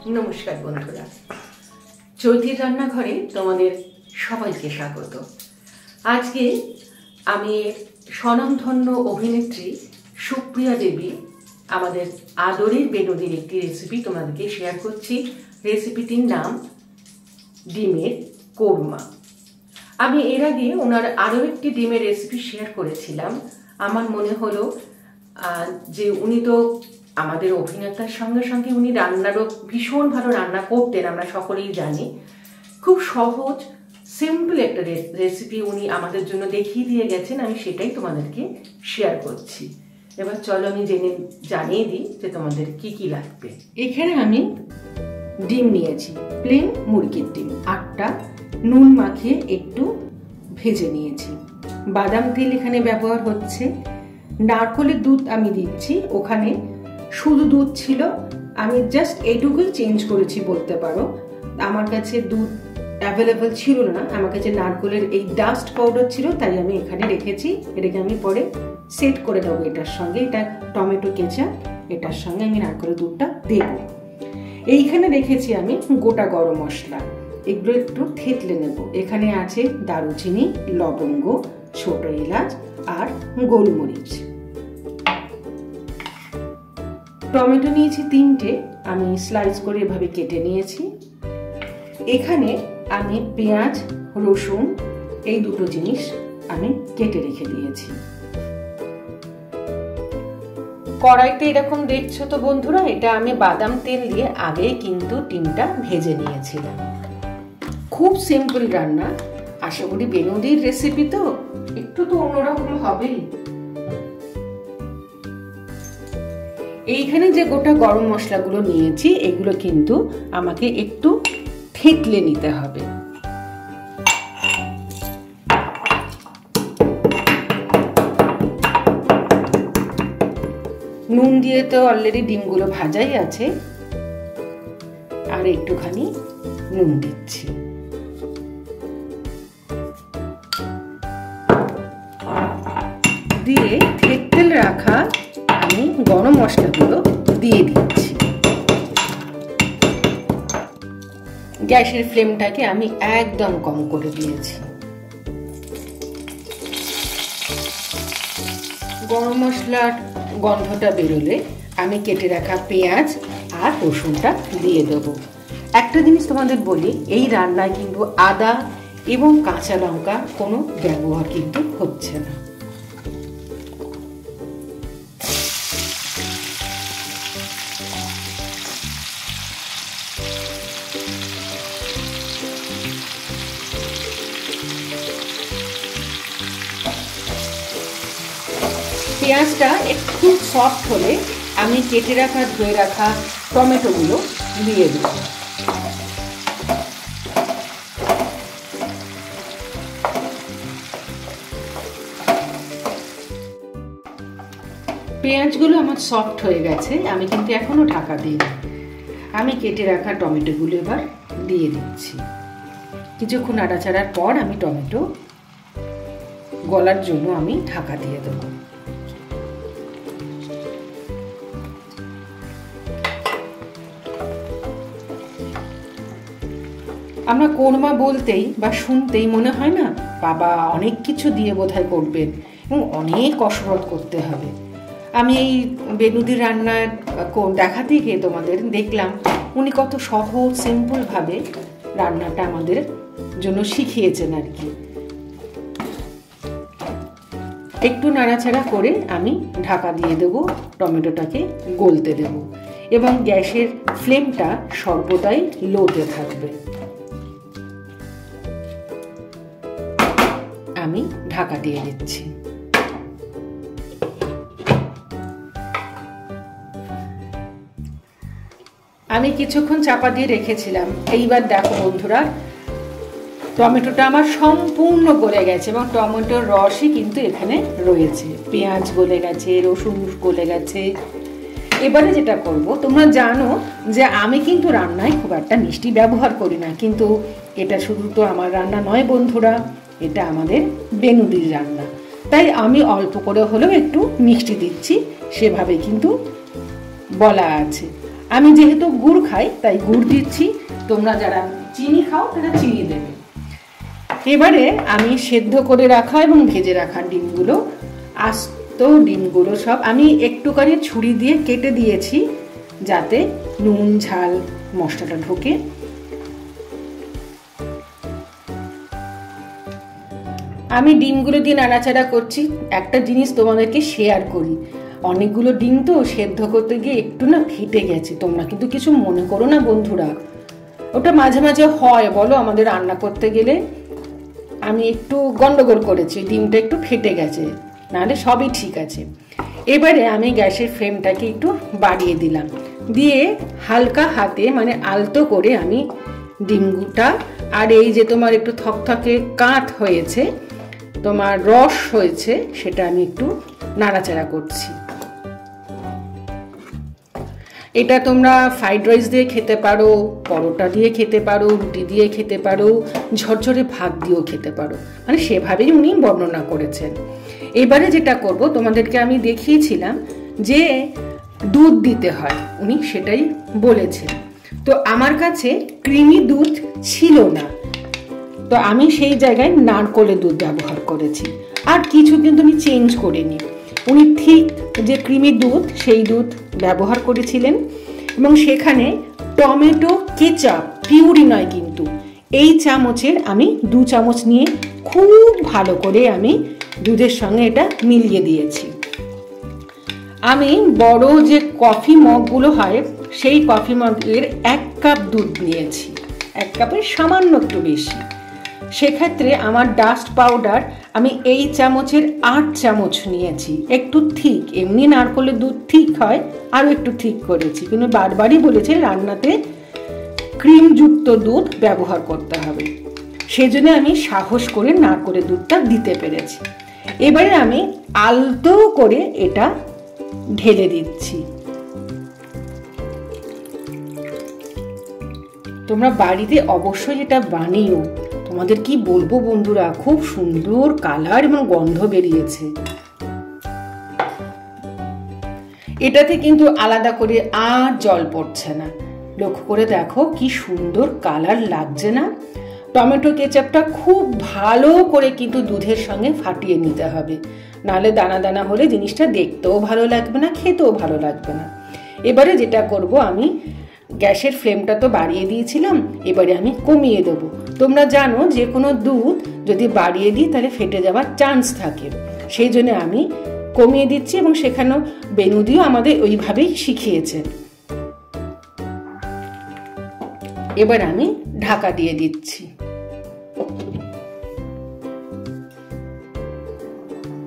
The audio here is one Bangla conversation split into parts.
नमस्कार बंधुरा चैतिर रान्नाघरे तोमादेर सबाइके स्वागत। आज के आमी स्वनामधन्य अभिनेत्री सुप्रिया देवी आमादेर आदरेर बेनुदिर एकटी रेसिपि तोमादेरके शेयर करछि। रेसिपिटिर नाम डिमेर कोरमा। आमी एर आगे ओनार आरो एकटी डिमेर रेसिपि शेयर करेछिलाम। आमार मने हलो जे उनी तो आमादेर अभिनेतार संगे संगे उनी रान्नारो भीषण भालो रान्ना करतेन, आमरा सकलेई जानी। खूब सहज सिम्पल एक रेसिपि उनी आमादेर जोन्नो देखिए दिए गेछेन, आमी सेटाई तोमादेरके शेयर करछि। एबार चलो आमी जानिए दिई जे तोमादेर की लागबे। एखाने आमी डिम नियेछि, प्लेन मुरगिर डिम 8टा, नुन माखिए एकटू भेजे नियेछि। बादाम तेल एखाने व्यवहार होच्छे। नारकेलेर दूध आमी दिচ্ছি। ओखाने शुधु दूध छिलो, आमी जस्ट एटुकुई चेंज करेছি বলতে পারো। আমার কাছে দুধ অ্যাভেলেবল ছিল না, আমার কাছে নারকেলের এই ডাস্ট পাউডার ছিল, তাই আমি এখানে রেখেছি। এটাকে আমি পরে সেট করে দেব এটার সঙ্গে। এটা টমেটো কেচাপ, এটার সঙ্গে আমি নারকেলের দুধটা দেব। এইখানে রেখেছি আমি গোটা গরম মশলা, এগুলো একটু থেতলে নেব। এখানে আছে দারুচিনি, লবঙ্গ, ছোট এলাচ আর গোলমরিচ। টমেটো নিয়েছি 3টে, আমি স্লাইস করে এভাবে কেটে নিয়েছি। এখানে আমি পেঁয়াজ, রসুন এই দুটো জিনিস আমি কেটে রেখে দিয়েছি। কড়াইতে এরকম দেখছো তো বন্ধুরা, এটা আমি বাদাম তেল দিয়ে আগে কিন্তু ডিমটা ভেজে নিয়েছিলাম। খুব সিম্পল রান্না, আশা করি বেনুদির রেসিপি তো একটু তো অন্যরকম হবেই। এইখানে যে গোটা গরম মশলাগুলো নিয়েছি এগুলো কিন্তু আমাকে একটু থেতলে নিতে হবে। নুন দিয়ে তো অলরেডি ডিমগুলো ভাজাই আছে, আর একটুখানি নুন দিচ্ছি। দিয়ে থেতলে রাখা আমি গরম মশলাগুলো দিয়ে দিচ্ছি। গ্যাসের ফ্লেমটাকে আমি একদম কম করে দিয়েছি। গরম মশলার গন্ধটা বেরোলে আমি কেটে রাখা পেঁয়াজ আর রসুনটা দিয়ে দেবো। একটা জিনিস তোমাদের বলি, এই রান্নায় কিন্তু আদা এবং কাঁচা লঙ্কা কোনো ব্যবহার কিন্তু হচ্ছে না। পেঁয়াজটা একটু সফট হলে আমি কেটে রাখা ধুয়ে রাখা টমেটোগুলো দিয়ে দেব। পেঁয়াজগুলো আমার সফট হয়ে গেছে, আমি কিন্তু এখনো ঢাকা দিইনি। আমি কেটে রাখা টমেটোগুলো এবার দিয়ে দিচ্ছি। কিছুক্ষণ নাড়াচাড়ার পর আমি টমেটো গলার জন্য আমি ঢাকা দিয়ে দেব। আমরা কোরমা বলতেই বা শুনতেই মনে হয় না বাবা অনেক কিছু দিয়ে বোধহয় করবেন এবং অনেক কসরত করতে হবে। আমি এই বেনুদির রান্নার দেখাতে গিয়ে তোমাদের দেখলাম উনি কত সহজ সিম্পলভাবে রান্নাটা আমাদের জন্য শিখিয়েছেন আর কি। একটু নাড়াচাড়া করে আমি ঢাকা দিয়ে দেব, টমেটোটাকে গলতে দেব এবং গ্যাসের ফ্লেমটা সর্বদাই লোতে থাকবে। আমি ঢাকা দিয়ে দিচ্ছি। আমি কিছুক্ষণ চাপা দিয়ে রেখেছিলাম। এইবার দেখো বন্ধুরা, টমেটোটা আমার সম্পূর্ণ গলে গেছে এবং টমেটোর রসই কিন্তু এখানে রয়েছে। পেঁয়াজ গলে গেছে, রসুন গলে গেছে। এবারে যেটা করব, তোমরা জানো যে আমি কিন্তু রান্নায় খুব একটা মিষ্টি ব্যবহার করি না, কিন্তু এটা শুধু তো আমার রান্না নয় বন্ধুরা, এটা আমাদের বেনুদির রান্না, তাই আমি অল্প করে হলেও একটু মিষ্টি দিচ্ছি, সেভাবে কিন্তু বলা আছে। আমি যেহেতু গুড় খাই তাই গুড় দিচ্ছি, তোমরা যারা চিনি খাও তারা চিনি দেবে। এবারে আমি সেদ্ধ করে রাখা এবং ভেজে রাখা ডিমগুলো, আস্ত ডিমগুলো সব আমি একটুখানি ছুরি দিয়ে কেটে দিয়েছি যাতে নুন ঝাল মশলাটা ঢোকে। আমি ডিমগুলো দিয়ে নাড়াচাড়া করছি। একটা জিনিস তোমাদেরকে শেয়ার করি, অনেকগুলো ডিম তো সেদ্ধ করতে গিয়ে একটু না ফেটে গেছে, তোমরা কিন্তু কিছু মনে করো না বন্ধুরা, ওটা মাঝে মাঝে হয় বলো আমাদের রান্না করতে গেলে। আমি একটু গন্ডগোল করেছি, ডিমটা একটু ফেটে গেছে, নাহলে সবই ঠিক আছে। এবারে আমি গ্যাসের ফ্লেমটাকে একটু বাড়িয়ে দিলাম, দিয়ে হালকা হাতে মানে আলতো করে আমি ডিমটা আর এই যে তোমার একটু থকথকে কাঠ হয়েছে, তোমার রস হয়েছে, সেটা আমি একটু নাড়াচাড়া করছি। এটা তোমরা ফ্রাইড রাইস দিয়ে খেতে পারো, পরোটা দিয়ে খেতে পারো, রুটি দিয়ে খেতে পারো, ঝরঝরে ভাত দিয়েও খেতে পারো, মানে সেভাবেই উনি বর্ণনা করেছেন। এবারে যেটা করব, তোমাদেরকে আমি দেখিয়েছিলাম যে দুধ দিতে হয়, উনি সেটাই বলেছেন। তো আমার কাছে ক্রিমি দুধ ছিল না, তো আমি সেই জায়গায় নারকোলের দুধ ব্যবহার করেছি, আর কিছু কিন্তু আমি চেঞ্জ করিনি। উনি ঠিক যে ক্রিমি দুধ সেই দুধ ব্যবহার করেছিলেন, এবং সেখানে টমেটো কেচাপ পিউরি নয় কিন্তু, এই চামচের আমি 2 চামচ নিয়ে খুব ভালো করে আমি দুধের সঙ্গে এটা মিলিয়ে দিয়েছি। আমি বড় যে কফি মগগুলো হয় সেই কফি মগের 1 কাপ দুধ নিয়েছি, 1 কাপের সামান্য একটু বেশি। সেক্ষেত্রে আমার ডাস্ট পাউডার আমি এই চামচের 8 চামচ নিয়েছি, একটু ঠিক, এমনি নারকোলের দুধ ঠিক হয়, আরও একটু ঠিক করেছি, কিন্তু বারবারই বলেছে রান্নাতে ক্রিমযুক্ত দুধ ব্যবহার করতে হবে, সেজন্য আমি সাহস করে নারকোলের দুধটা দিতে পেরেছি। এবারে আমি আলতো করে এটা ঢেলে দিচ্ছি। তোমরা বাড়িতে অবশ্যই এটা বানিও, তোমাদের কি বলবো বন্ধুরা, খুব সুন্দর কালার এবং গন্ধ বেরিয়েছে। এটাতে কিন্তু আলাদা করে আর জল পড়ছে না, লক্ষ্য করে দেখো কি সুন্দর কালার লাগছে না। টমেটো কেচাপটা খুব ভালো করে কিন্তু দুধের সঙ্গে ফাটিয়ে নিতে হবে, নাহলে দানা দানা হলে জিনিসটা দেখতেও ভালো লাগবে না, খেতেও ভালো লাগবে না। এবারে যেটা করব, আমি গ্যাসের ফ্লেমটা তো বাড়িয়ে দিয়েছিলাম, এবারে আমি কমিয়ে দেবো। তোমরা জানো যে কোনো দুধ যদি বাড়িয়ে দিই তাহলে ফেটে যাওয়ার চান্স থাকে, সেই জন্য আমি কমিয়ে দিচ্ছি, এবং সেখানেও বেনুদিও আমাদের ওইভাবেই শিখিয়েছেন। এবার আমি ঢাকা দিয়ে দিচ্ছি।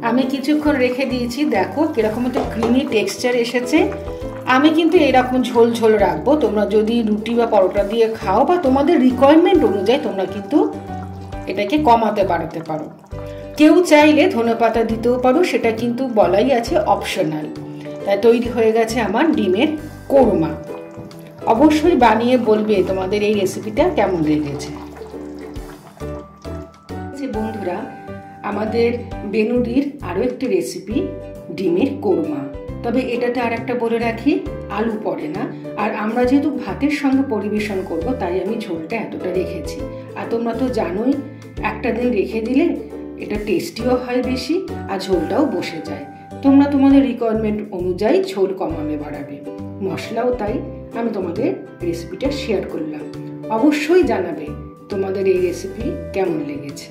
আমি কিছুক্ষণ রেখে দিয়েছি, দেখো কিরকম একটা ক্রিমি টেক্সচার এসেছে। আমি কিন্তু এরকম ঝোল ঝোল রাখবো, তোমরা যদি রুটি বা পরোটা দিয়ে খাও বা তোমাদের রিকোয়ারমেন্ট অনুযায়ী তোমরা কিন্তু এটাকে কমাতে বাড়াতে পারো। কেউ চাইলে ধনেপাতা দিতেও পারো, সেটা কিন্তু বলাই আছে অপশনাল। তাই তৈরি হয়ে গেছে আমার ডিমের কোরমা। অবশ্যই বানিয়ে বলবে তোমাদের এই রেসিপিটা কেমন লেগেছে। বন্ধুরা, আমাদের বেনুদির আরও একটি রেসিপি ডিমের কোরমা, তবে এটাতে আর একটা বলে রাখি, আলু পড়ে না। আর আমরা যেহেতু ভাতের সঙ্গে পরিবেশন করব তাই আমি ঝোলটা এতটা রেখেছি। আর তোমরা তো জানোই একটা দিন রেখে দিলে এটা টেস্টিও হয় বেশি, আর ঝোলটাও বসে যায়। তোমরা তোমাদের রিকোয়ারমেন্ট অনুযায়ী ঝোল কমাবে বাড়াবে, মশলাও তাই। আমি তোমাদের রেসিপিটা শেয়ার করলাম, অবশ্যই জানাবে তোমাদের এই রেসিপি কেমন লেগেছে।